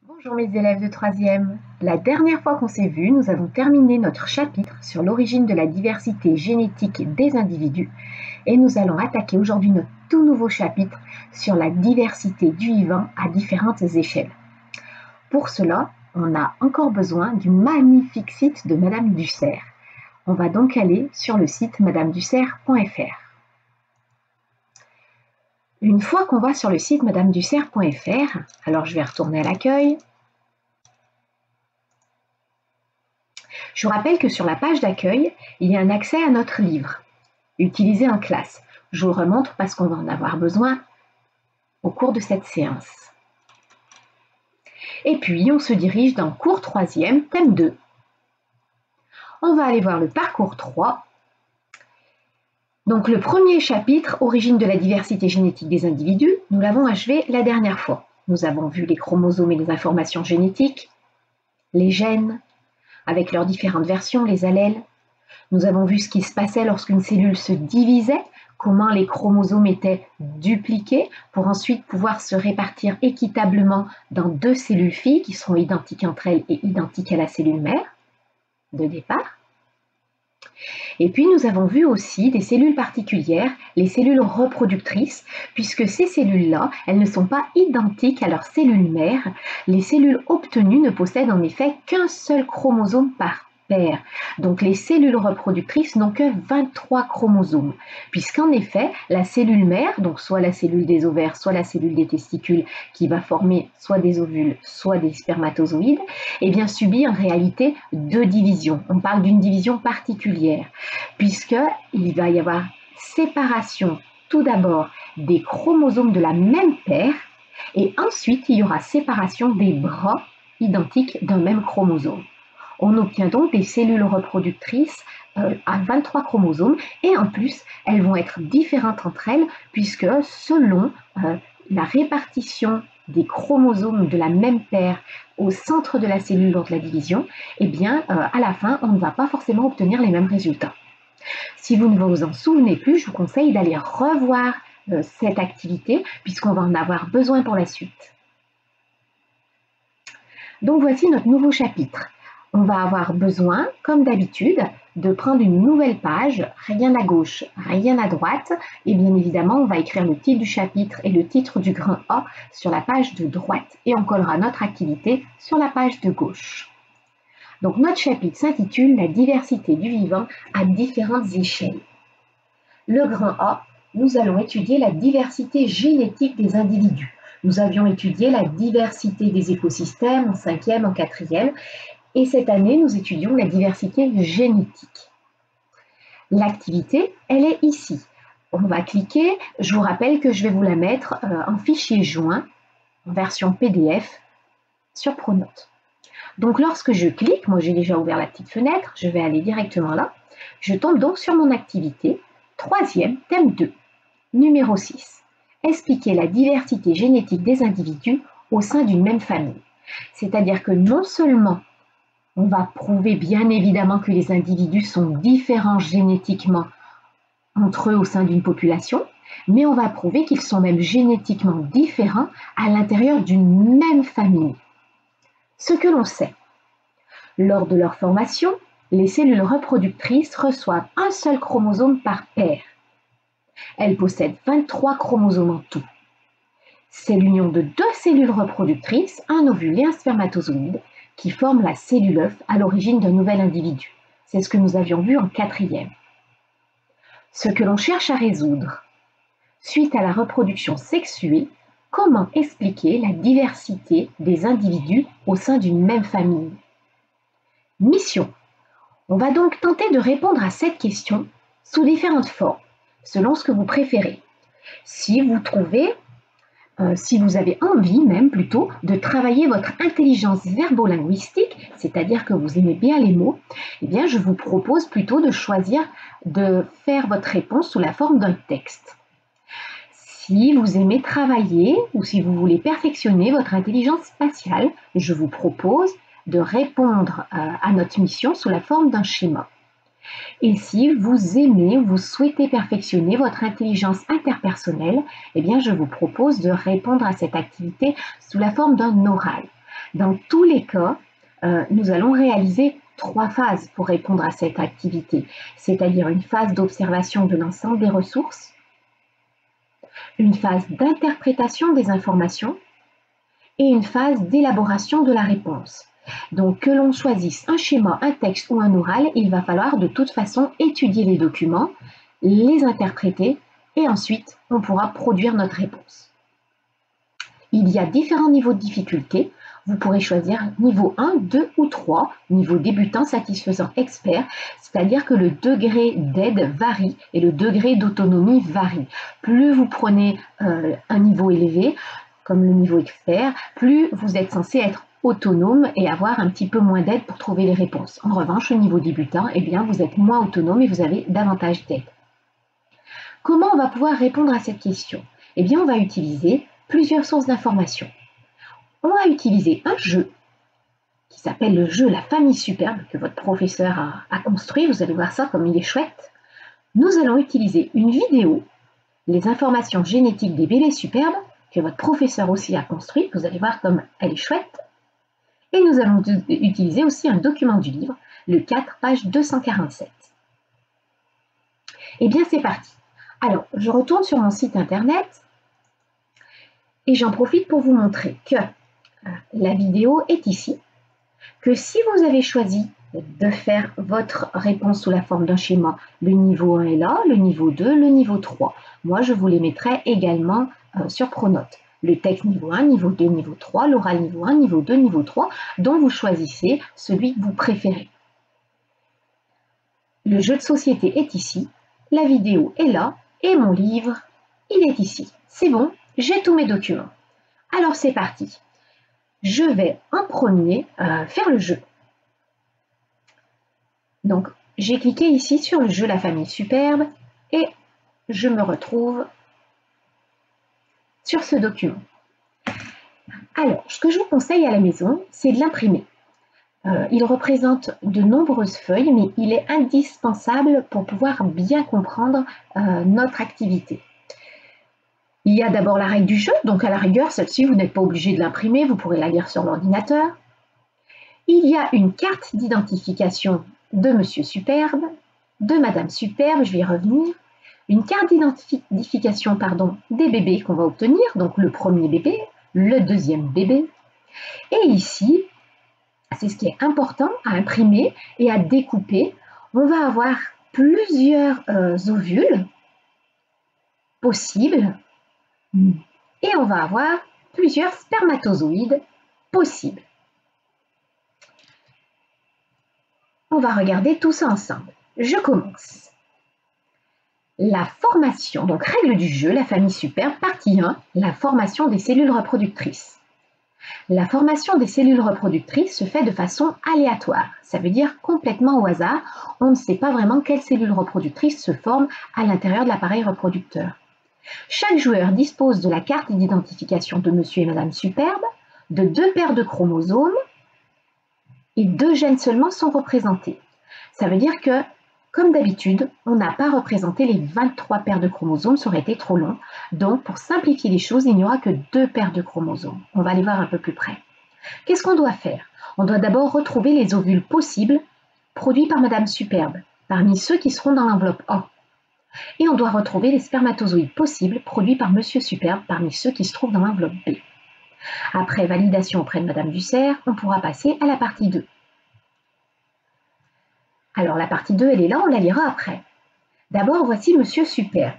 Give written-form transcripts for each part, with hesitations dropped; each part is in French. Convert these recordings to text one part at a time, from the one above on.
Bonjour mes élèves de 3e. La dernière fois qu'on s'est vu, nous avons terminé notre chapitre sur l'origine de la diversité génétique des individus et nous allons attaquer aujourd'hui notre tout nouveau chapitre sur la diversité du vivant à différentes échelles. Pour cela, on a encore besoin du magnifique site de Madame Dussert. On va donc aller sur le site madamedussert.fr. Une fois qu'on va sur le site madamedussert.fr, alors je vais retourner à l'accueil. Je vous rappelle que sur la page d'accueil, il y a un accès à notre livre, utilisé en classe. Je vous le remontre parce qu'on va en avoir besoin au cours de cette séance. Et puis, on se dirige dans cours 3e, thème 2. On va aller voir le parcours 3. Donc, le premier chapitre, origine de la diversité génétique des individus, nous l'avons achevé la dernière fois. Nous avons vu les chromosomes et les informations génétiques, les gènes, avec leurs différentes versions, les allèles. Nous avons vu ce qui se passait lorsqu'une cellule se divisait, comment les chromosomes étaient dupliqués pour ensuite pouvoir se répartir équitablement dans deux cellules filles qui seront identiques entre elles et identiques à la cellule mère de départ. Et puis nous avons vu aussi des cellules particulières, les cellules reproductrices, puisque ces cellules-là, elles ne sont pas identiques à leur cellule mère. Les cellules obtenues ne possèdent en effet qu'un seul chromosome par paire. Donc les cellules reproductrices n'ont que 23 chromosomes, puisqu'en effet, la cellule mère, donc soit la cellule des ovaires, soit la cellule des testicules, qui va former soit des ovules, soit des spermatozoïdes, eh bien subit en réalité deux divisions. On parle d'une division particulière, puisqu'il va y avoir séparation tout d'abord des chromosomes de la même paire, et ensuite il y aura séparation des bras identiques d'un même chromosome. On obtient donc des cellules reproductrices à 23 chromosomes et en plus, elles vont être différentes entre elles puisque selon la répartition des chromosomes de la même paire au centre de la cellule lors de la division, eh bien, à la fin, on ne va pas forcément obtenir les mêmes résultats. Si vous ne vous en souvenez plus, je vous conseille d'aller revoir cette activité puisqu'on va en avoir besoin pour la suite. Donc voici notre nouveau chapitre. On va avoir besoin, comme d'habitude, de prendre une nouvelle page, rien à gauche, rien à droite, et bien évidemment, on va écrire le titre du chapitre et le titre du grand A sur la page de droite, et on collera notre activité sur la page de gauche. Donc notre chapitre s'intitule « La diversité du vivant à différentes échelles ». Le grand A, nous allons étudier la diversité génétique des individus. Nous avions étudié la diversité des écosystèmes en 5e, en 4e, et cette année, nous étudions la diversité génétique. L'activité, elle est ici. On va cliquer. Je vous rappelle que je vais vous la mettre en fichier joint, en version PDF, sur Pronote. Donc, lorsque je clique, moi j'ai déjà ouvert la petite fenêtre, je vais aller directement là. Je tombe donc sur mon activité, 3e, thème 2, numéro 6. Expliquer la diversité génétique des individus au sein d'une même famille. C'est-à-dire que non seulement on va prouver bien évidemment que les individus sont différents génétiquement entre eux au sein d'une population, mais on va prouver qu'ils sont même génétiquement différents à l'intérieur d'une même famille. Ce que l'on sait, lors de leur formation, les cellules reproductrices reçoivent un seul chromosome par paire. Elles possèdent 23 chromosomes en tout. C'est l'union de deux cellules reproductrices, un ovule et un spermatozoïde, qui forment la cellule œuf à l'origine d'un nouvel individu. C'est ce que nous avions vu en 4e. Ce que l'on cherche à résoudre, suite à la reproduction sexuée, comment expliquer la diversité des individus au sein d'une même famille? Mission. On va donc tenter de répondre à cette question sous différentes formes, selon ce que vous préférez. Si vous avez envie même plutôt de travailler votre intelligence verbolinguistique, c'est-à-dire que vous aimez bien les mots, eh bien je vous propose plutôt de choisir de faire votre réponse sous la forme d'un texte. Si vous aimez travailler ou si vous voulez perfectionner votre intelligence spatiale, je vous propose de répondre à notre mission sous la forme d'un schéma. Et si vous aimez ou vous souhaitez perfectionner votre intelligence interpersonnelle, eh bien je vous propose de répondre à cette activité sous la forme d'un oral. Dans tous les cas, nous allons réaliser 3 phases pour répondre à cette activité, c'est-à-dire une phase d'observation de l'ensemble des ressources, une phase d'interprétation des informations et une phase d'élaboration de la réponse. Donc que l'on choisisse un schéma, un texte ou un oral, il va falloir de toute façon étudier les documents, les interpréter et ensuite on pourra produire notre réponse. Il y a différents niveaux de difficulté. Vous pourrez choisir niveau 1, 2 ou 3, niveau débutant, satisfaisant, expert, c'est-à-dire que le degré d'aide varie et le degré d'autonomie varie. Plus vous prenez un niveau élevé, comme le niveau expert, plus vous êtes censé être autonome et avoir un petit peu moins d'aide pour trouver les réponses. En revanche, au niveau débutant, eh bien, vous êtes moins autonome et vous avez davantage d'aide. Comment on va pouvoir répondre à cette question? Eh bien, on va utiliser plusieurs sources d'informations. On va utiliser un jeu qui s'appelle le jeu La Famille Superbe que votre professeur a construit. Vous allez voir ça comme il est chouette. Nous allons utiliser une vidéo, les informations génétiques des bébés superbes que votre professeur aussi a construit. Vous allez voir comme elle est chouette. Et nous allons utiliser aussi un document du livre, le 4, page 247. Eh bien, c'est parti. Alors, je retourne sur mon site internet et j'en profite pour vous montrer que la vidéo est ici, que si vous avez choisi de faire votre réponse sous la forme d'un schéma, le niveau 1 est là, le niveau 2, le niveau 3. Moi, je vous les mettrai également sur Pronote. Le texte niveau 1, niveau 2, niveau 3, l'oral niveau 1, niveau 2, niveau 3, dont vous choisissez celui que vous préférez. Le jeu de société est ici, la vidéo est là, et mon livre, il est ici. C'est bon, j'ai tous mes documents. Alors c'est parti. Je vais en premier faire le jeu. Donc, j'ai cliqué ici sur le jeu La Famille Superbe et je me retrouve sur ce document. Alors, ce que je vous conseille à la maison, c'est de l'imprimer. Il représente de nombreuses feuilles, mais il est indispensable pour pouvoir bien comprendre notre activité. Il y a d'abord la règle du jeu, donc à la rigueur, celle-ci, vous n'êtes pas obligé de l'imprimer, vous pourrez la lire sur l'ordinateur. Il y a une carte d'identification de Monsieur Superbe, de Madame Superbe, je vais y revenir. Une carte d'identification des bébés qu'on va obtenir, donc le premier bébé, le deuxième bébé. Et ici, c'est ce qui est important à imprimer et à découper. On va avoir plusieurs ovules possibles et on va avoir plusieurs spermatozoïdes possibles. On va regarder tout ça ensemble. Je commence. La formation, donc règle du jeu, La Famille Superbe, partie 1, la formation des cellules reproductrices. La formation des cellules reproductrices se fait de façon aléatoire, ça veut dire complètement au hasard. On ne sait pas vraiment quelles cellules reproductrices se forment à l'intérieur de l'appareil reproducteur. Chaque joueur dispose de la carte d'identification de Monsieur et Madame Superbe, de 2 paires de chromosomes et 2 gènes seulement sont représentés. Ça veut dire que, comme d'habitude, on n'a pas représenté les 23 paires de chromosomes, ça aurait été trop long. Donc, pour simplifier les choses, il n'y aura que 2 paires de chromosomes. On va les voir un peu plus près. Qu'est-ce qu'on doit faire? On doit d'abord retrouver les ovules possibles produits par Madame Superbe, parmi ceux qui seront dans l'enveloppe A. Et on doit retrouver les spermatozoïdes possibles produits par Monsieur Superbe, parmi ceux qui se trouvent dans l'enveloppe B. Après validation auprès de Madame Dussert, on pourra passer à la partie 2. Alors la partie 2, elle est là, on la lira après. D'abord, voici Monsieur Superbe.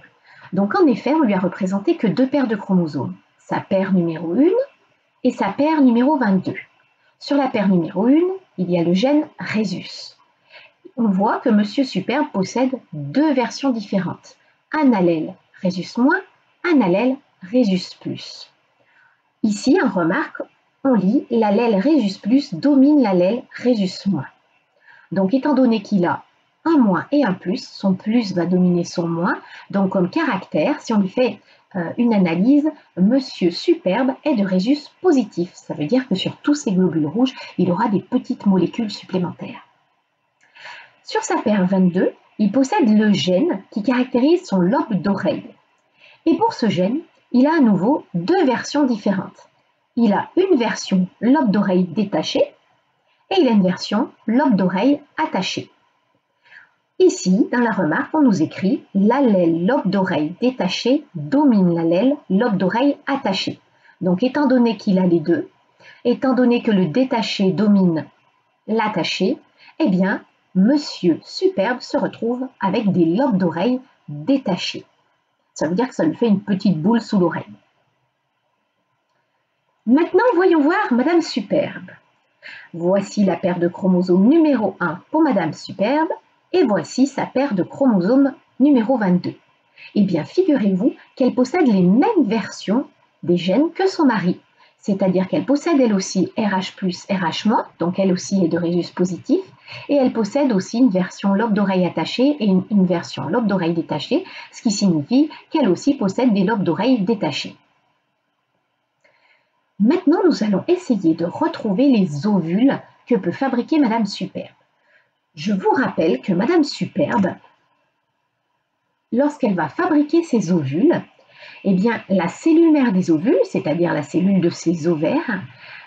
Donc en effet, on lui a représenté que 2 paires de chromosomes, sa paire numéro 1 et sa paire numéro 22. Sur la paire numéro 1, il y a le gène Rhésus. On voit que Monsieur Superbe possède 2 versions différentes. Un allèle Rhésus-, un allèle Rhésus+. Ici, en remarque, on lit l'allèle Rhésus+ domine l'allèle Rhésus-. Donc, étant donné qu'il a un moins et un plus, son plus va dominer son moins. Donc, comme caractère, si on lui fait une analyse, Monsieur Superbe est de Rhésus positif. Ça veut dire que sur tous ces globules rouges, il aura des petites molécules supplémentaires. Sur sa paire 22, il possède le gène qui caractérise son lobe d'oreille. Et pour ce gène, il a à nouveau 2 versions différentes. il a une version lobe d'oreille détaché et il a une version lobe d'oreille attaché. Ici, dans la remarque, on nous écrit l'allèle lobe d'oreille détaché domine l'allèle lobe d'oreille attaché. Donc, étant donné qu'il a les deux, étant donné que le détaché domine l'attaché, eh bien, Monsieur Superbe se retrouve avec des lobes d'oreille détachés. Ça veut dire que ça lui fait une petite boule sous l'oreille. Maintenant, voyons voir Madame Superbe. Voici la paire de chromosomes numéro 1 pour Madame Superbe et voici sa paire de chromosomes numéro 22. Eh bien, figurez-vous qu'elle possède les mêmes versions des gènes que son mari, c'est-à-dire qu'elle possède elle aussi RH+, RH-, donc elle aussi est de rhésus positif, et elle possède aussi une version lobe d'oreille attachée et une version lobe d'oreille détachée, ce qui signifie qu'elle aussi possède des lobes d'oreille détachés. Maintenant, nous allons essayer de retrouver les ovules que peut fabriquer Madame Superbe. Je vous rappelle que Madame Superbe, lorsqu'elle va fabriquer ses ovules, eh bien, la cellule mère des ovules, c'est-à-dire la cellule de ses ovaires,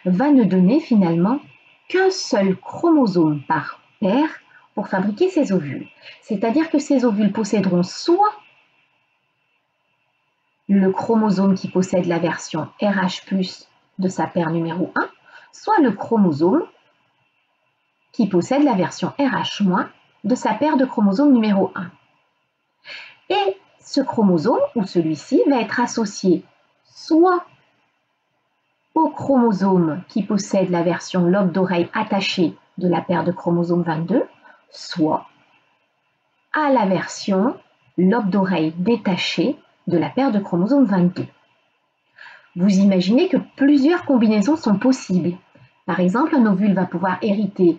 va ne donner finalement qu'un seul chromosome par paire pour fabriquer ses ovules. C'est-à-dire que ces ovules posséderont soit le chromosome qui possède la version RH+ de sa paire numéro 1, soit le chromosome qui possède la version RH- de sa paire de chromosomes numéro 1. Et ce chromosome, ou celui-ci, va être associé soit au chromosome qui possède la version lobe d'oreille attachée de la paire de chromosomes 22, soit à la version lobe d'oreille détachée de la paire de chromosomes 22. Vous imaginez que plusieurs combinaisons sont possibles. Par exemple, un ovule va pouvoir hériter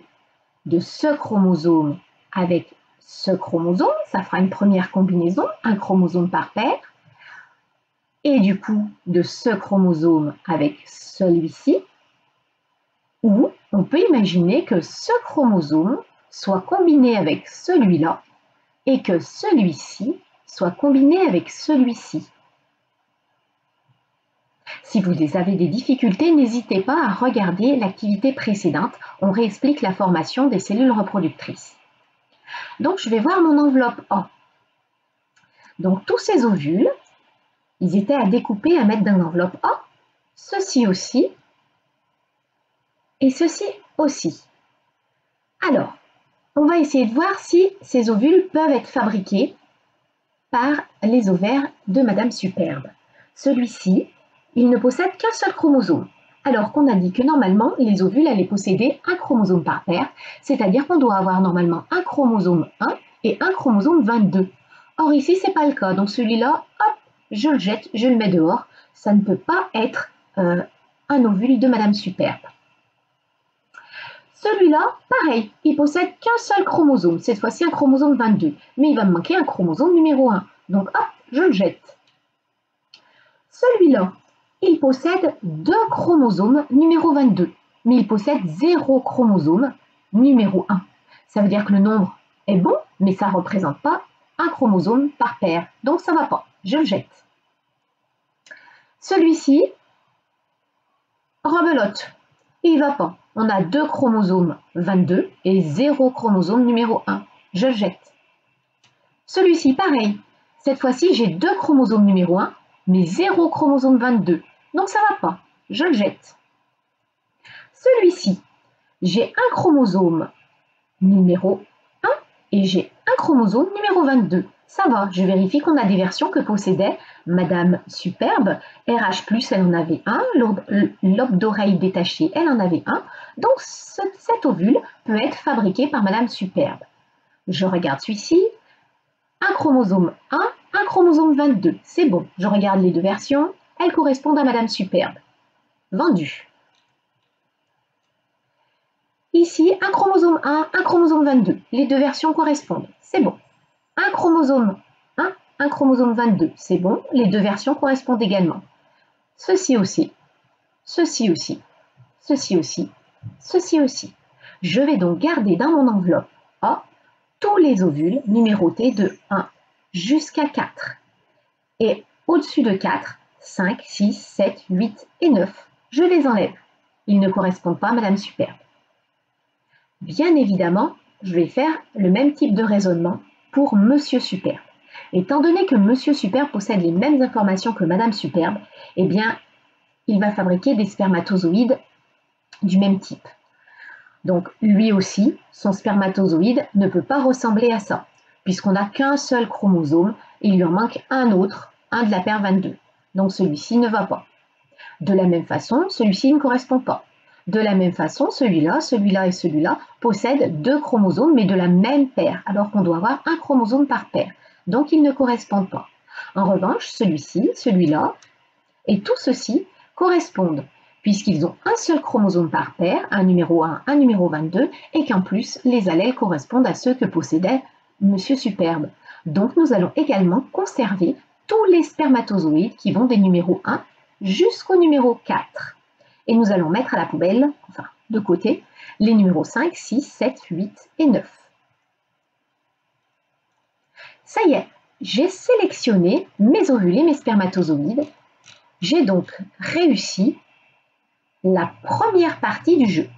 de ce chromosome avec ce chromosome, ça fera une première combinaison, un chromosome par paire, et du coup de ce chromosome avec celui-ci, ou on peut imaginer que ce chromosome soit combiné avec celui-là et que celui-ci soit combiné avec celui-ci. Si vous avez des difficultés, n'hésitez pas à regarder l'activité précédente, on réexplique la formation des cellules reproductrices. Donc, je vais voir mon enveloppe A. Donc, tous ces ovules, ils étaient à découper, à mettre dans l'enveloppe A. Ceci aussi. Et ceci aussi. Alors, on va essayer de voir si ces ovules peuvent être fabriqués par les ovaires de Madame Superbe. Celui-ci, il ne possède qu'un seul chromosome, alors qu'on a dit que normalement, les ovules allaient posséder un chromosome par paire, c'est-à-dire qu'on doit avoir normalement un chromosome 1 et un chromosome 22. Or ici, ce n'est pas le cas, donc celui-là, hop, je le jette, je le mets dehors. Ça ne peut pas être un ovule de Madame Superbe. Celui-là, pareil, il possède qu'un seul chromosome, cette fois-ci un chromosome 22, mais il va me manquer un chromosome numéro 1, donc hop, je le jette. Celui-là, il possède 2 chromosomes numéro 22, mais il possède 0 chromosome numéro 1. Ça veut dire que le nombre est bon, mais ça ne représente pas un chromosome par paire, donc ça ne va pas, je le jette. Celui-ci, rebelote, il ne va pas. On a 2 chromosomes 22 et 0 chromosome numéro 1. Je le jette. Celui-ci, pareil. Cette fois-ci, j'ai 2 chromosomes numéro 1, mais 0 chromosome 22. Donc ça ne va pas. Je le jette. Celui-ci, j'ai un chromosome numéro 1 et j'ai un chromosome numéro 22. Ça va, je vérifie qu'on a des versions que possédait Madame Superbe. RH+, elle en avait un, lobe d'oreille détaché, elle en avait un. Donc cet ovule peut être fabriqué par Madame Superbe. Je regarde celui-ci, un chromosome 1, un chromosome 22. C'est bon, je regarde les deux versions, elles correspondent à Madame Superbe. Vendu. Ici, un chromosome 1, un chromosome 22. Les deux versions correspondent. C'est bon. Un chromosome 1, un chromosome 22. C'est bon. Les deux versions correspondent également. Ceci aussi. Ceci aussi. Ceci aussi. Ceci aussi. Je vais donc garder dans mon enveloppe A tous les ovules numérotés de 1 jusqu'à 4. Et au-dessus de 4, 5, 6, 7, 8 et 9. je les enlève. Ils ne correspondent pas à Madame Superbe. Bien évidemment, je vais faire le même type de raisonnement pour Monsieur Superbe. Étant donné que Monsieur Superbe possède les mêmes informations que Madame Superbe, eh bien, il va fabriquer des spermatozoïdes du même type. Donc, lui aussi, son spermatozoïde ne peut pas ressembler à ça, puisqu'on n'a qu'un seul chromosome et il lui en manque un autre, un de la paire 22. Donc, celui-ci ne va pas. De la même façon, celui-ci ne correspond pas. De la même façon, celui-là, celui-là et celui-là possèdent 2 chromosomes, mais de la même paire, alors qu'on doit avoir un chromosome par paire. Donc, ils ne correspondent pas. En revanche, celui-ci, celui-là et tout ceci correspondent, puisqu'ils ont un seul chromosome par paire, un numéro 1, un numéro 22, et qu'en plus, les allèles correspondent à ceux que possédait Monsieur Superbe. Donc, nous allons également conserver tous les spermatozoïdes qui vont des numéros 1 jusqu'au numéro 4. Et nous allons mettre à la poubelle, enfin de côté, les numéros 5, 6, 7, 8 et 9. Ça y est, j'ai sélectionné mes ovules et mes spermatozoïdes. J'ai donc réussi la première partie du jeu.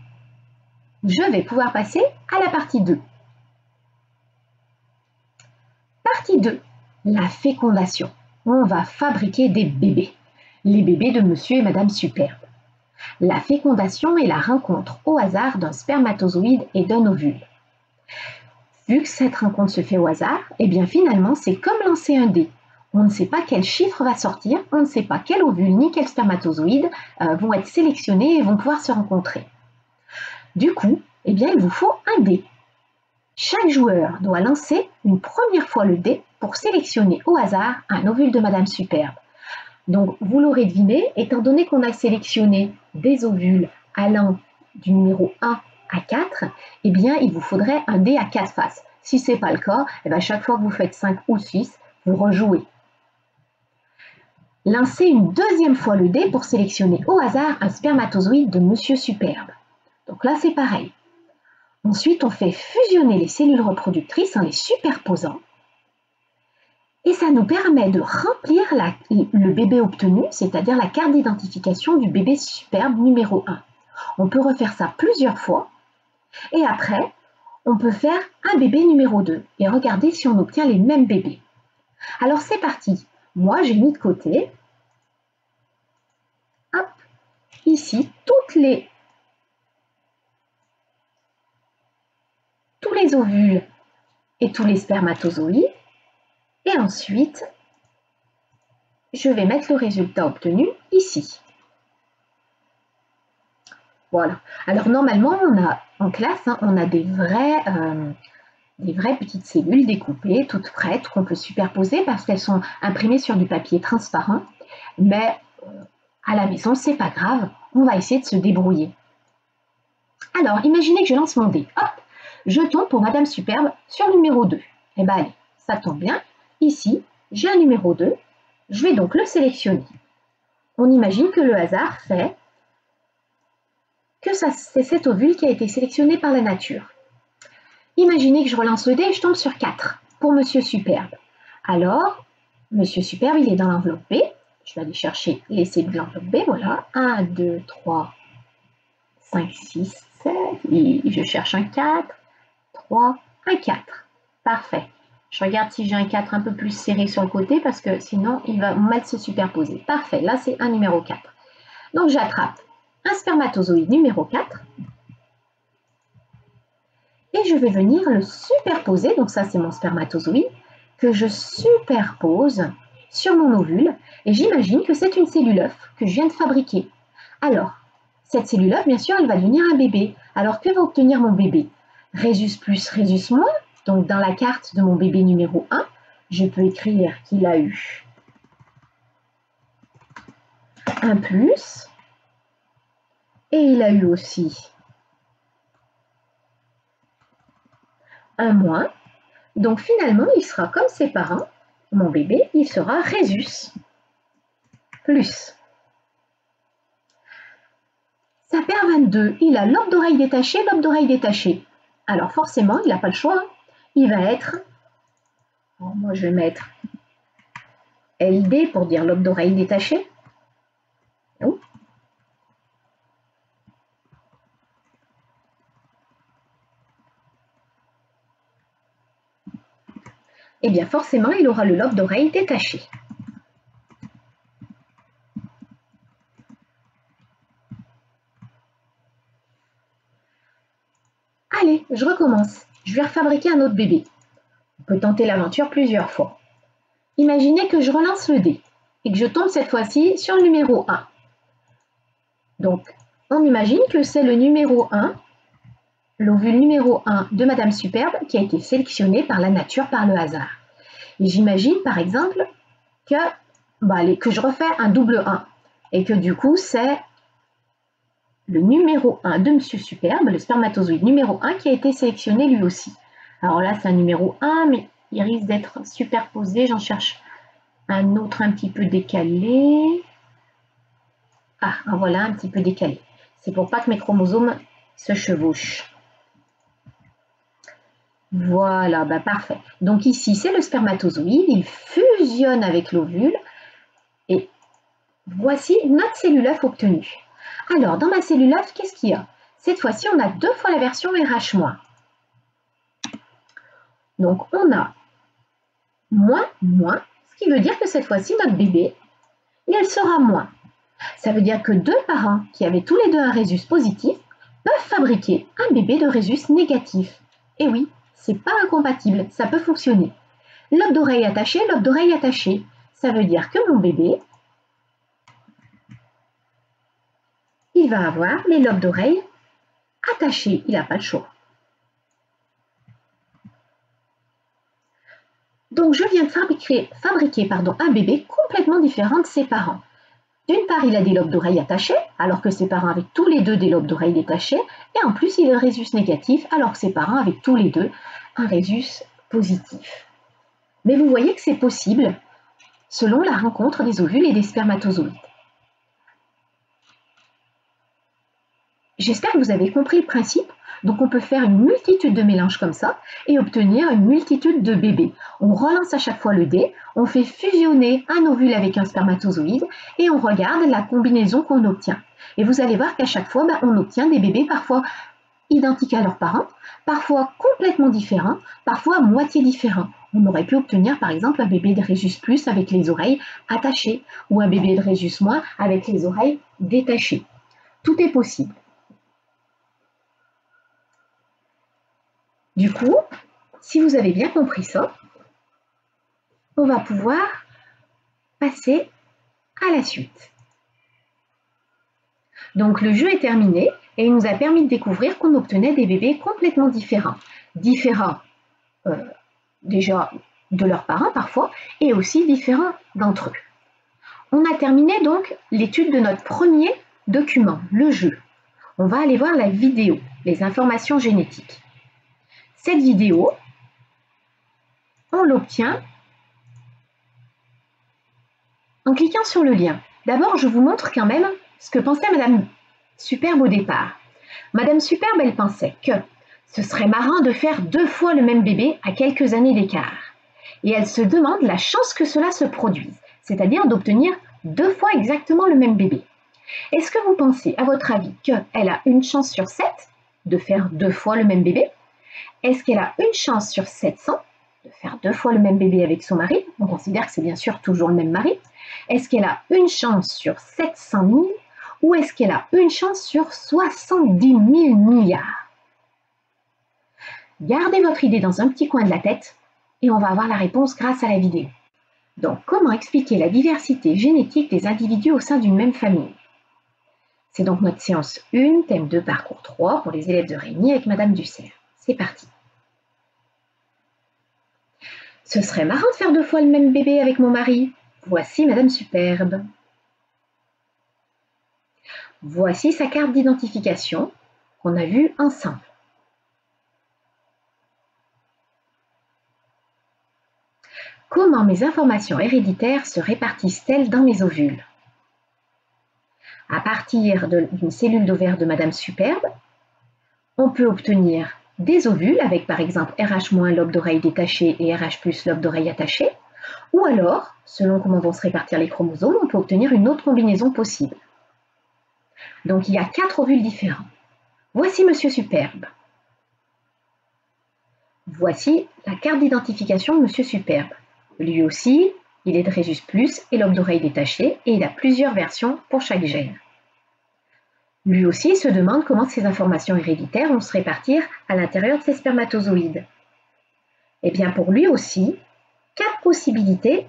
Je vais pouvoir passer à la partie 2. Partie 2, la fécondation. On va fabriquer des bébés, les bébés de Monsieur et Madame Superbe. La fécondation est la rencontre au hasard d'un spermatozoïde et d'un ovule. Vu que cette rencontre se fait au hasard, eh bien finalement c'est comme lancer un dé. On ne sait pas quel chiffre va sortir, on ne sait pas quel ovule ni quel spermatozoïde vont être sélectionnés et vont pouvoir se rencontrer. Du coup, eh bien il vous faut un dé. Chaque joueur doit lancer une première fois le dé pour sélectionner au hasard un ovule de Madame Superbe. Donc, vous l'aurez deviné, étant donné qu'on a sélectionné des ovules allant du numéro 1 à 4, eh bien, il vous faudrait un dé à 4 faces. Si ce n'est pas le cas, eh bien, chaque fois que vous faites 5 ou 6, vous rejouez. Lancez une deuxième fois le dé pour sélectionner au hasard un spermatozoïde de Monsieur Superbe. Donc là, c'est pareil. Ensuite, on fait fusionner les cellules reproductrices en les superposant. Et ça nous permet de remplir le bébé obtenu, c'est-à-dire la carte d'identification du bébé Superbe numéro 1. On peut refaire ça plusieurs fois. Et après, on peut faire un bébé numéro 2 et regarder si on obtient les mêmes bébés. Alors c'est parti. Moi, j'ai mis de côté, hop, ici, tous les ovules et tous les spermatozoïdes. Et ensuite, je vais mettre le résultat obtenu ici. Voilà. Alors normalement, en classe, on a des vraies petites cellules découpées, toutes prêtes, qu'on peut superposer parce qu'elles sont imprimées sur du papier transparent. Mais à la maison, c'est pas grave, on va essayer de se débrouiller. Alors, imaginez que je lance mon dé. Hop, je tombe pour Madame Superbe sur le numéro 2. Eh bien, allez, ça tombe bien. Ici, j'ai un numéro 2. Je vais donc le sélectionner. On imagine que le hasard fait que c'est cet ovule qui a été sélectionné par la nature. Imaginez que je relance le dé et je tombe sur 4 pour Monsieur Superbe. Alors, Monsieur Superbe, il est dans l'enveloppe B. Je vais aller chercher les cellules de l'enveloppe B. Voilà, 1, 2, 3, 5, 6, 7. Et je cherche un 4, 3, un 4. Parfait. Je regarde si j'ai un 4 un peu plus serré sur le côté parce que sinon, il va mal se superposer. Parfait, là, c'est un numéro 4. Donc, j'attrape un spermatozoïde numéro 4 et je vais venir le superposer, donc ça c'est mon spermatozoïde, que je superpose sur mon ovule et j'imagine que c'est une cellule œuf que je viens de fabriquer. Alors, cette cellule œuf, bien sûr, elle va devenir un bébé. Alors, que va obtenir mon bébé? Rhésus plus, rhésus moins. Donc, dans la carte de mon bébé numéro 1, je peux écrire qu'il a eu un plus et il a eu aussi un moins. Donc finalement, il sera comme ses parents. Mon bébé, il sera rhésus plus. Sa paire 22, il a lobe d'oreille détaché, lobe d'oreille détaché. Alors forcément, il n'a pas le choix. Il va être, moi je vais mettre LD pour dire lobe d'oreille détaché. eh bien forcément, il aura le lobe d'oreille détaché. Allez, je recommence. Je vais refabriquer un autre bébé. On peut tenter l'aventure plusieurs fois. Imaginez que je relance le dé et que je tombe cette fois-ci sur le numéro 1. Donc, on imagine que c'est le numéro 1, l'ovule numéro 1 de Madame Superbe qui a été sélectionné par la nature, par le hasard. Et j'imagine par exemple que je refais un double 1 et que du coup c'est le numéro 1 de Monsieur Superbe, le spermatozoïde numéro 1 qui a été sélectionné lui aussi. Alors là c'est un numéro 1 mais il risque d'être superposé, j'en cherche un autre un petit peu décalé. Ah, voilà un petit peu décalé. C'est pour pas que mes chromosomes se chevauchent. Voilà, parfait. Donc ici, c'est le spermatozoïde, il fusionne avec l'ovule et voici notre cellule œuf obtenue. Alors, dans ma cellule œuf, qu'est-ce qu'il y a? Cette fois-ci, on a 2 fois la version RH-. Donc, on a moins, ce qui veut dire que cette fois-ci, notre bébé, il sera moins. Ça veut dire que 2 parents qui avaient tous les deux un rhésus positif peuvent fabriquer un bébé de rhésus négatif. Et oui, c'est pas incompatible, ça peut fonctionner. Lobe d'oreille attaché, lobe d'oreille attaché. Ça veut dire que mon bébé, il va avoir les lobes d'oreille attachés. Il n'a pas le choix. Donc je viens de fabriquer un bébé complètement différent de ses parents. D'une part, il a des lobes d'oreille attachés, alors que ses parents avaient tous les deux des lobes d'oreille détachés, et en plus, il a un rhésus négatif, alors que ses parents avaient tous les deux un rhésus positif. Mais vous voyez que c'est possible selon la rencontre des ovules et des spermatozoïdes. J'espère que vous avez compris le principe. Donc on peut faire une multitude de mélanges comme ça et obtenir une multitude de bébés. On relance à chaque fois le dé, on fait fusionner un ovule avec un spermatozoïde et on regarde la combinaison qu'on obtient. Et vous allez voir qu'à chaque fois, on obtient des bébés parfois identiques à leurs parents, parfois complètement différents, parfois à moitié différents. On aurait pu obtenir par exemple un bébé de Rhésus plus avec les oreilles attachées ou un bébé de Rhésus moins avec les oreilles détachées. Tout est possible. Du coup, si vous avez bien compris ça, on va pouvoir passer à la suite. Donc le jeu est terminé et il nous a permis de découvrir qu'on obtenait des bébés complètement différents. Différents déjà de leurs parents parfois et aussi différents d'entre eux. On a terminé donc l'étude de notre premier document, le jeu. On va aller voir la vidéo, les informations génétiques. Cette vidéo, on l'obtient en cliquant sur le lien. D'abord, je vous montre quand même ce que pensait Madame Superbe au départ. Madame Superbe, elle pensait que ce serait marrant de faire 2 fois le même bébé à quelques années d'écart. Et elle se demande la chance que cela se produise, c'est-à-dire d'obtenir 2 fois exactement le même bébé. Est-ce que vous pensez, à votre avis, qu'elle a une chance sur 7 de faire 2 fois le même bébé? Est-ce qu'elle a une chance sur 700 de faire 2 fois le même bébé avec son mari? On considère que c'est bien sûr toujours le même mari. Est-ce qu'elle a une chance sur 700 000 ou est-ce qu'elle a une chance sur 70 000 milliards? Gardez votre idée dans un petit coin de la tête et on va avoir la réponse grâce à la vidéo. Donc, comment expliquer la diversité génétique des individus au sein d'une même famille? C'est donc notre séance 1, thème 2, parcours 3 pour les élèves de Rémi avec Madame Dussert. C'est parti. Ce serait marrant de faire 2 fois le même bébé avec mon mari. Voici Madame Superbe. Voici sa carte d'identification qu'on a vue ensemble. Comment mes informations héréditaires se répartissent-elles dans mes ovules? À partir d'une cellule d'ovaire de Madame Superbe, on peut obtenir des ovules avec par exemple RH- lobe d'oreille détaché et RH+ lobe d'oreille attaché, ou alors, selon comment vont se répartir les chromosomes, on peut obtenir une autre combinaison possible. Donc il y a 4 ovules différents. Voici Monsieur Superbe. Voici la carte d'identification de Monsieur Superbe. Lui aussi, il est de Rhésus plus et lobe d'oreille détaché et il a plusieurs versions pour chaque gène. Lui aussi se demande comment ces informations héréditaires vont se répartir à l'intérieur de ses spermatozoïdes. Eh bien pour lui aussi, 4 possibilités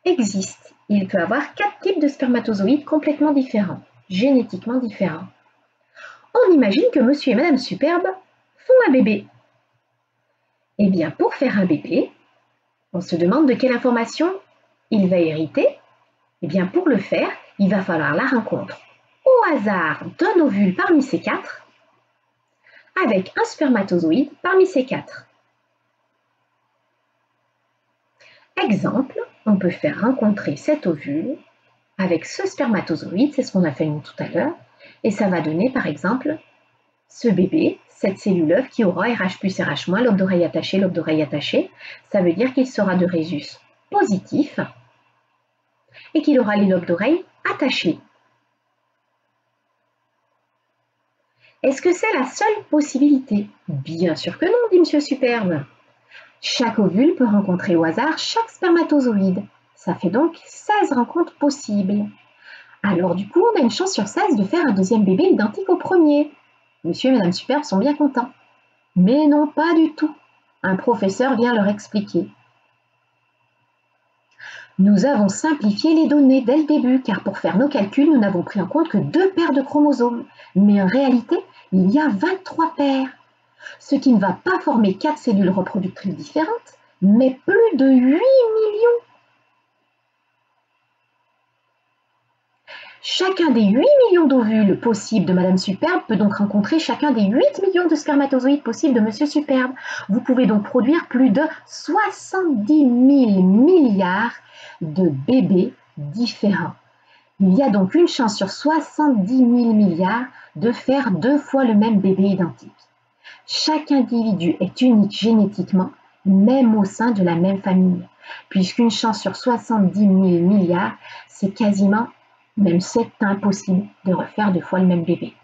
existent. Il peut avoir 4 types de spermatozoïdes complètement différents, génétiquement différents. On imagine que Monsieur et Madame Superbe font un bébé. Eh bien pour faire un bébé, on se demande de quelle information il va hériter. Eh bien pour le faire, il va falloir la rencontre au hasard d'un ovule parmi ces 4 avec un spermatozoïde parmi ces 4. Exemple, on peut faire rencontrer cet ovule avec ce spermatozoïde, c'est ce qu'on a fait nous tout à l'heure, et ça va donner par exemple ce bébé, cette cellule œuf qui aura RH plus RH moins, lobe d'oreille attaché, lobe d'oreille attaché. Ça veut dire qu'il sera de Rhésus positif et qu'il aura les lobes d'oreille attachés. Est-ce que c'est la seule possibilité? Bien sûr que non, dit Monsieur Superbe. Chaque ovule peut rencontrer au hasard chaque spermatozoïde. Ça fait donc 16 rencontres possibles. Alors du coup, on a une chance sur 16 de faire un deuxième bébé identique au premier. Monsieur et Madame Superbe sont bien contents. Mais non, pas du tout. Un professeur vient leur expliquer. Nous avons simplifié les données dès le début, car pour faire nos calculs, nous n'avons pris en compte que 2 paires de chromosomes. Mais en réalité, il y a 23 paires. Ce qui ne va pas former 4 cellules reproductrices différentes, mais plus de 8 millions. Chacun des 8 millions d'ovules possibles de Madame Superbe peut donc rencontrer chacun des 8 millions de spermatozoïdes possibles de Monsieur Superbe. Vous pouvez donc produire plus de 70 000 milliards de bébés différents. Il y a donc une chance sur 70 000 milliards de faire 2 fois le même bébé identique. Chaque individu est unique génétiquement, même au sein de la même famille, puisqu'une chance sur 70 000 milliards, c'est quasiment, même c'est impossible de refaire 2 fois le même bébé.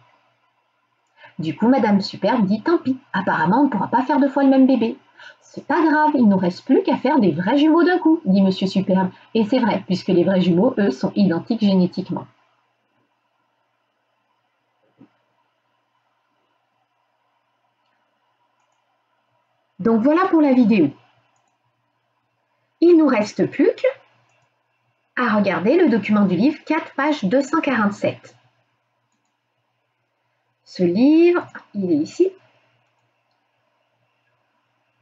Du coup, Madame Superbe dit tant pis, apparemment on ne pourra pas faire 2 fois le même bébé. C'est pas grave, il ne nous reste plus qu'à faire des vrais jumeaux d'un coup, dit Monsieur Superbe. Et c'est vrai, puisque les vrais jumeaux, eux, sont identiques génétiquement. Donc voilà pour la vidéo. Il ne nous reste plus qu'à regarder le document du livre 4, page 247. Ce livre, il est ici,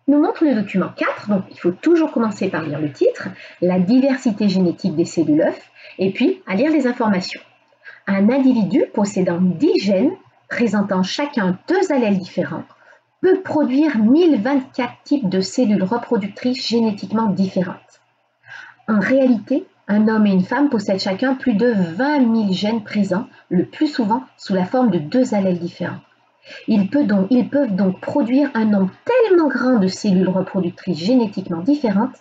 nous montre le document 4, donc il faut toujours commencer par lire le titre, la diversité génétique des cellules œufs, et puis à lire les informations. Un individu possédant 10 gènes, présentant chacun 2 allèles différents, peut produire 1024 types de cellules reproductrices génétiquement différentes. En réalité, un homme et une femme possèdent chacun plus de 20 000 gènes présents, le plus souvent sous la forme de 2 allèles différents. Ils peuvent donc produire un nombre tellement grand de cellules reproductrices génétiquement différentes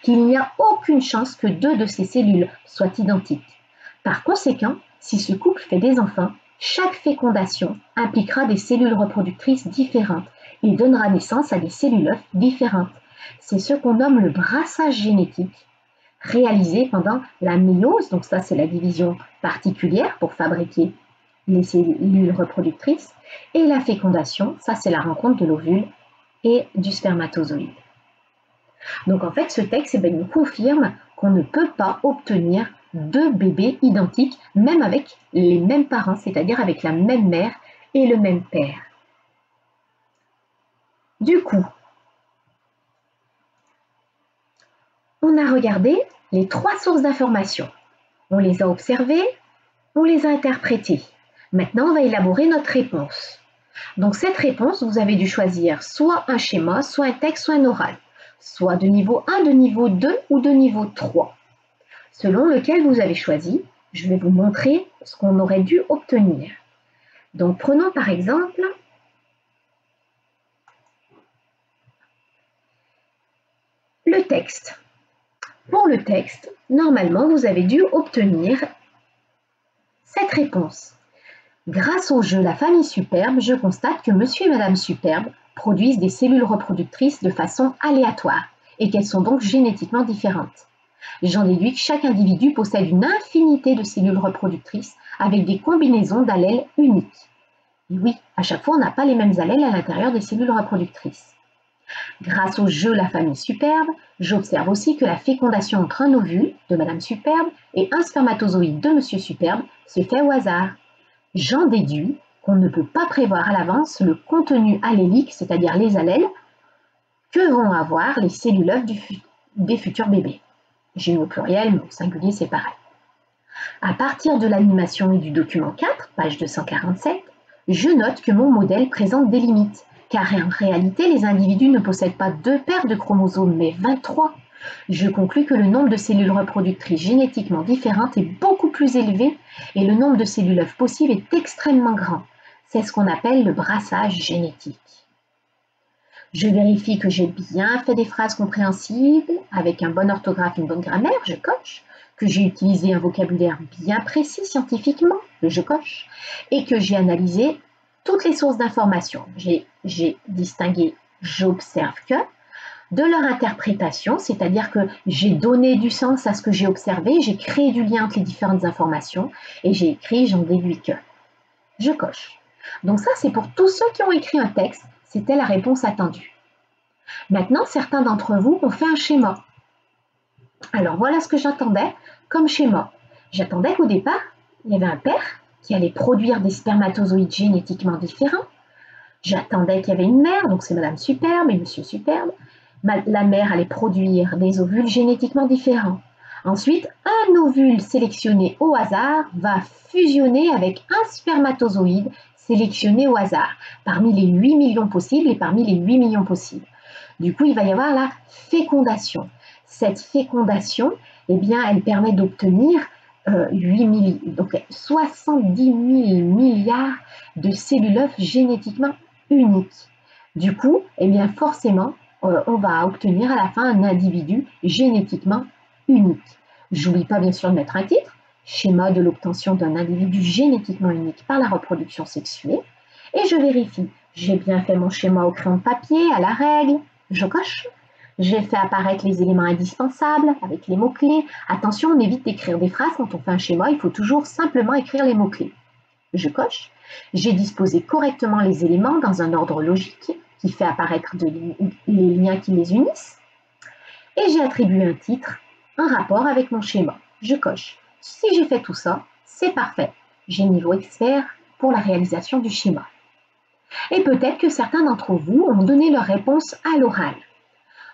qu'il n'y a aucune chance que 2 de ces cellules soient identiques. Par conséquent, si ce couple fait des enfants, chaque fécondation impliquera des cellules reproductrices différentes et donnera naissance à des cellules œufs différentes. C'est ce qu'on nomme le brassage génétique, réalisé pendant la méiose, donc ça c'est la division particulière pour fabriquer les cellules reproductrices, et la fécondation, ça c'est la rencontre de l'ovule et du spermatozoïde. Donc en fait ce texte nous confirme qu'on ne peut pas obtenir 2 bébés identiques, même avec les mêmes parents, c'est-à-dire avec la même mère et le même père. Du coup, on a regardé les 3 sources d'informations. On les a observées, on les a interprétées. Maintenant, on va élaborer notre réponse. Donc cette réponse, vous avez dû choisir soit un schéma, soit un texte, soit un oral, soit de niveau 1, de niveau 2 ou de niveau 3. Selon lequel vous avez choisi, je vais vous montrer ce qu'on aurait dû obtenir. Donc prenons par exemple le texte. Pour le texte, normalement, vous avez dû obtenir cette réponse. Grâce au jeu La famille superbe, je constate que Monsieur et Madame Superbe produisent des cellules reproductrices de façon aléatoire et qu'elles sont donc génétiquement différentes. J'en déduis que chaque individu possède une infinité de cellules reproductrices avec des combinaisons d'allèles uniques. Et oui, à chaque fois, on n'a pas les mêmes allèles à l'intérieur des cellules reproductrices. Grâce au jeu La famille superbe, j'observe aussi que la fécondation entre un ovule de Madame Superbe et un spermatozoïde de Monsieur Superbe se fait au hasard. J'en déduis qu'on ne peut pas prévoir à l'avance le contenu allélique, c'est-à-dire les allèles, que vont avoir les cellules œufs des futurs bébés. J'ai mis au pluriel, mais au singulier c'est pareil. À partir de l'animation et du document 4, page 247, je note que mon modèle présente des limites, car en réalité les individus ne possèdent pas 2 paires de chromosomes, mais 23. Je conclus que le nombre de cellules reproductrices génétiquement différentes est beaucoup plus élevé et le nombre de cellules œufs possibles est extrêmement grand. C'est ce qu'on appelle le brassage génétique. Je vérifie que j'ai bien fait des phrases compréhensibles, avec un bon orthographe et une bonne grammaire, je coche, que j'ai utilisé un vocabulaire bien précis scientifiquement, je coche, et que j'ai analysé toutes les sources d'informations. J'ai distingué j'observe que, de leur interprétation, c'est-à-dire que j'ai donné du sens à ce que j'ai observé, j'ai créé du lien entre les différentes informations, et j'ai écrit j'en déduis que. Je coche. Donc ça, c'est pour tous ceux qui ont écrit un texte, c'était la réponse attendue. Maintenant, certains d'entre vous ont fait un schéma. Alors voilà ce que j'attendais comme schéma. J'attendais qu'au départ, il y avait un père qui allait produire des spermatozoïdes génétiquement différents. J'attendais qu'il y avait une mère, donc c'est Madame Superbe et Monsieur Superbe. La mère allait produire des ovules génétiquement différents. Ensuite, un ovule sélectionné au hasard va fusionner avec un spermatozoïde sélectionné au hasard, parmi les 8 millions possibles et parmi les 8 millions possibles. Du coup, il va y avoir la fécondation. Cette fécondation, eh bien, elle permet d'obtenir 70 000 milliards de cellules œufs génétiquement uniques. Du coup, eh bien, forcément, on va obtenir à la fin un individu génétiquement unique. J'oublie pas bien sûr de mettre un titre, schéma de l'obtention d'un individu génétiquement unique par la reproduction sexuée, et je vérifie, j'ai bien fait mon schéma au crayon de papier, à la règle, je coche. J'ai fait apparaître les éléments indispensables avec les mots-clés. Attention, on évite d'écrire des phrases quand on fait un schéma, il faut toujours simplement écrire les mots-clés. Je coche. J'ai disposé correctement les éléments dans un ordre logique qui fait apparaître les liens qui les unissent. Et j'ai attribué un titre, un rapport avec mon schéma. Je coche. Si j'ai fait tout ça, c'est parfait. J'ai niveau expert pour la réalisation du schéma. Et peut-être que certains d'entre vous ont donné leur réponse à l'oral.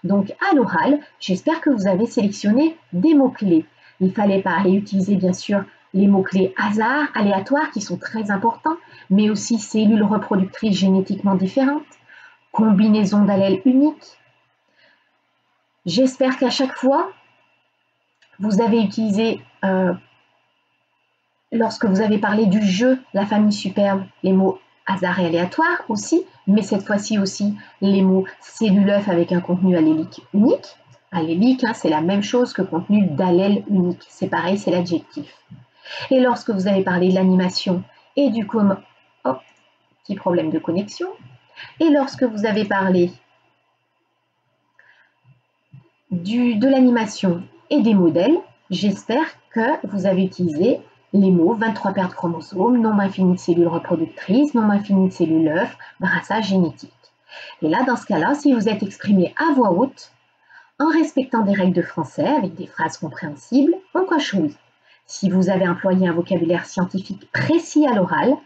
Donc à l'oral, j'espère que vous avez sélectionné des mots-clés. Il fallait parler, utiliser bien sûr les mots-clés hasard, aléatoire qui sont très importants, mais aussi cellules reproductrices génétiquement différentes, combinaison d'allèles uniques. J'espère qu'à chaque fois, vous avez utilisé, lorsque vous avez parlé du jeu La famille superbe, les mots hasard et aléatoire aussi, mais cette fois-ci aussi les mots cellule œuf avec un contenu allélique unique. Allélique, hein, c'est la même chose que contenu d'allèle unique. C'est pareil, c'est l'adjectif. Et lorsque vous avez parlé de l'animation et du petit problème de connexion. Et lorsque vous avez parlé de l'animation et des modèles, j'espère que vous avez utilisé les mots 23 paires de chromosomes, nombre infini de cellules reproductrices, nombre infini de cellules œufs, brassage génétique. Et là, dans ce cas-là, si vous êtes exprimé à voix haute, en respectant des règles de français avec des phrases compréhensibles, on coche oui. Si vous avez employé un vocabulaire scientifique précis à l'oral,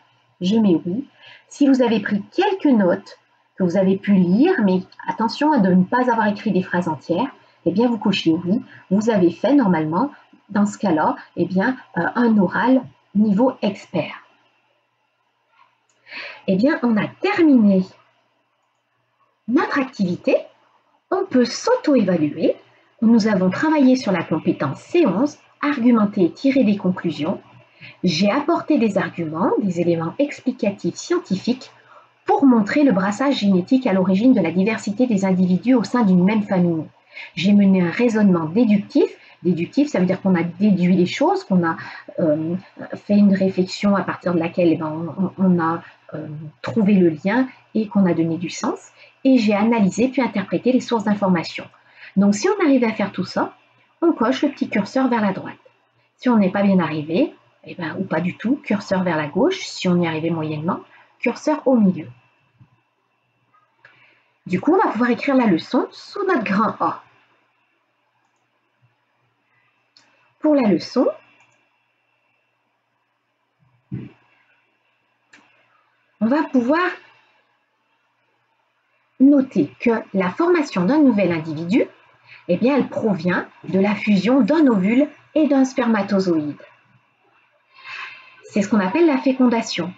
je mets oui. Si vous avez pris quelques notes que vous avez pu lire, mais attention à ne pas avoir écrit des phrases entières, eh bien vous cochez oui. Vous avez fait normalement, dans ce cas-là, eh bien, un oral niveau expert. Eh bien, on a terminé notre activité. On peut s'auto-évaluer. Nous avons travaillé sur la compétence C11, argumenter et tirer des conclusions. J'ai apporté des arguments, des éléments explicatifs scientifiques pour montrer le brassage génétique à l'origine de la diversité des individus au sein d'une même famille. J'ai mené un raisonnement déductif. Déductif, ça veut dire qu'on a déduit les choses, qu'on a fait une réflexion à partir de laquelle on a trouvé le lien et qu'on a donné du sens. et j'ai analysé puis interprété les sources d'informations. Donc si on arrive à faire tout ça, on coche le petit curseur vers la droite. Si on n'est pas bien arrivé, ou pas du tout, curseur vers la gauche. Si on y arrivait moyennement, curseur au milieu. Du coup, on va pouvoir écrire la leçon sous notre grand A. Pour la leçon, on va pouvoir noter que la formation d'un nouvel individu, elle provient de la fusion d'un ovule et d'un spermatozoïde. C'est ce qu'on appelle la fécondation.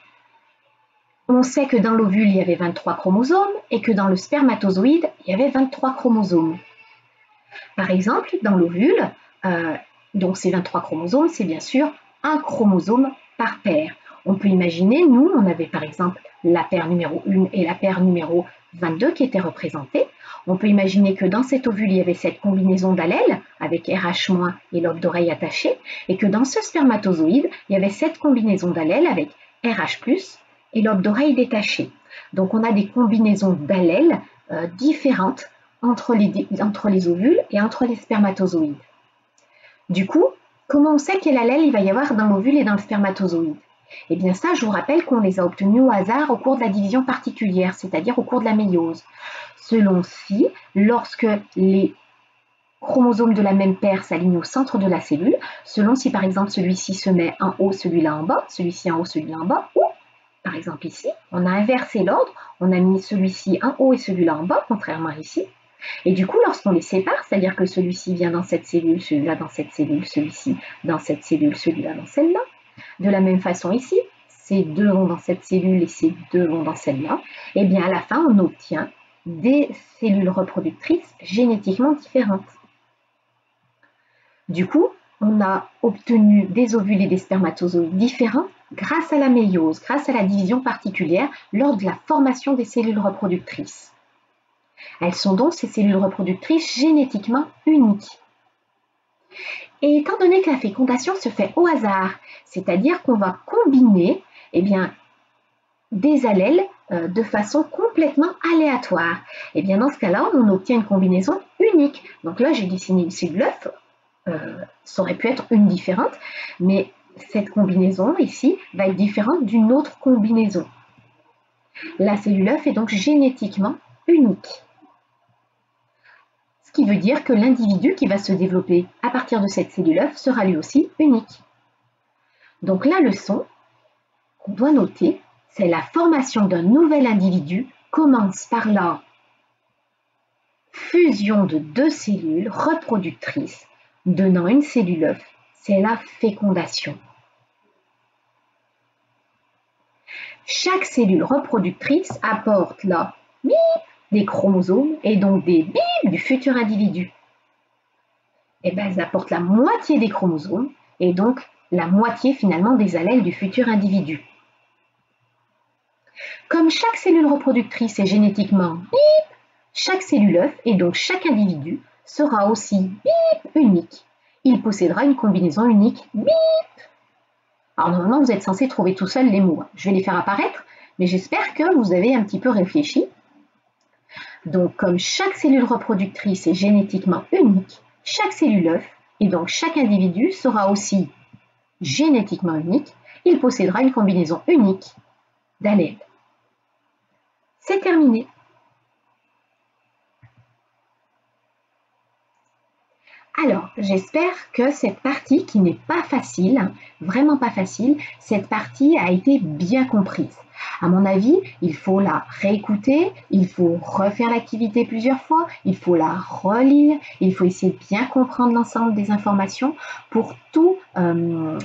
On sait que dans l'ovule, il y avait 23 chromosomes et que dans le spermatozoïde, il y avait 23 chromosomes. Par exemple, dans l'ovule, donc ces 23 chromosomes, c'est bien sûr un chromosome par paire. On peut imaginer, nous, on avait par exemple la paire numéro 1 et la paire numéro 22 qui étaient représentées. On peut imaginer que dans cet ovule, il y avait cette combinaison d'allèles avec RH- et lobe d'oreille attaché, et que dans ce spermatozoïde, il y avait cette combinaison d'allèles avec RH+, et lobe d'oreille détaché. Donc on a des combinaisons d'allèles différentes entre les ovules et entre les spermatozoïdes. Du coup, comment on sait quel allèle il va y avoir dans l'ovule et dans le spermatozoïde? Eh bien ça, je vous rappelle qu'on les a obtenus au hasard au cours de la division particulière, c'est-à-dire au cours de la méiose. Selon si, lorsque les chromosomes de la même paire s'alignent au centre de la cellule, selon si par exemple celui-ci se met en haut, celui-là en bas, celui-ci en haut, celui-là en bas, ou par exemple ici, on a inversé l'ordre, on a mis celui-ci en haut et celui-là en bas, contrairement à ici. Et du coup, lorsqu'on les sépare, c'est-à-dire que celui-ci vient dans cette cellule, celui-là dans cette cellule, celui-ci dans cette cellule, celui-là dans celle-là, de la même façon ici, ces deux vont dans cette cellule et ces deux vont dans celle-là, et bien à la fin, on obtient des cellules reproductrices génétiquement différentes. Du coup, on a obtenu des ovules et des spermatozoïdes différents grâce à la méiose, grâce à la division particulière lors de la formation des cellules reproductrices. Elles sont donc ces cellules reproductrices génétiquement uniques. Et étant donné que la fécondation se fait au hasard, c'est-à-dire qu'on va combiner des allèles de façon complètement aléatoire, dans ce cas-là, on obtient une combinaison unique. Donc là, j'ai dessiné une cellule œuf, ça aurait pu être une différente, mais cette combinaison ici va être différente d'une autre combinaison. La cellule œuf est donc génétiquement unique. Ce qui veut dire que l'individu qui va se développer à partir de cette cellule œuf sera lui aussi unique. Donc la leçon qu'on doit noter, c'est la formation d'un nouvel individu commence par la fusion de deux cellules reproductrices donnant une cellule œuf, c'est la fécondation. Chaque cellule reproductrice apporte la bip des chromosomes et donc des bip du futur individu. Elles apportent la moitié des chromosomes et donc la moitié finalement des allèles du futur individu. Comme chaque cellule reproductrice est génétiquement bip, chaque cellule œuf et donc chaque individu sera aussi bip unique. Il possédera une combinaison unique bip. Alors normalement, vous êtes censé trouver tout seul les mots. Je vais les faire apparaître, mais j'espère que vous avez un petit peu réfléchi. Donc, comme chaque cellule reproductrice est génétiquement unique, chaque cellule œuf et donc chaque individu sera aussi génétiquement unique. Il possédera une combinaison unique d'allèles. C'est terminé. Alors, j'espère que cette partie qui n'est pas facile, vraiment pas facile, cette partie a été bien comprise. À mon avis, il faut la réécouter, il faut refaire l'activité plusieurs fois, il faut la relire, il faut essayer de bien comprendre l'ensemble des informations pour tout, on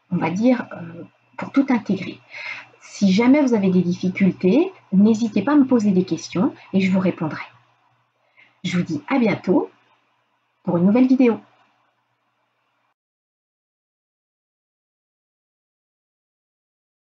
va dire, pour tout intégrer. Si jamais vous avez des difficultés, n'hésitez pas à me poser des questions et je vous répondrai. Je vous dis à bientôt pour une nouvelle vidéo.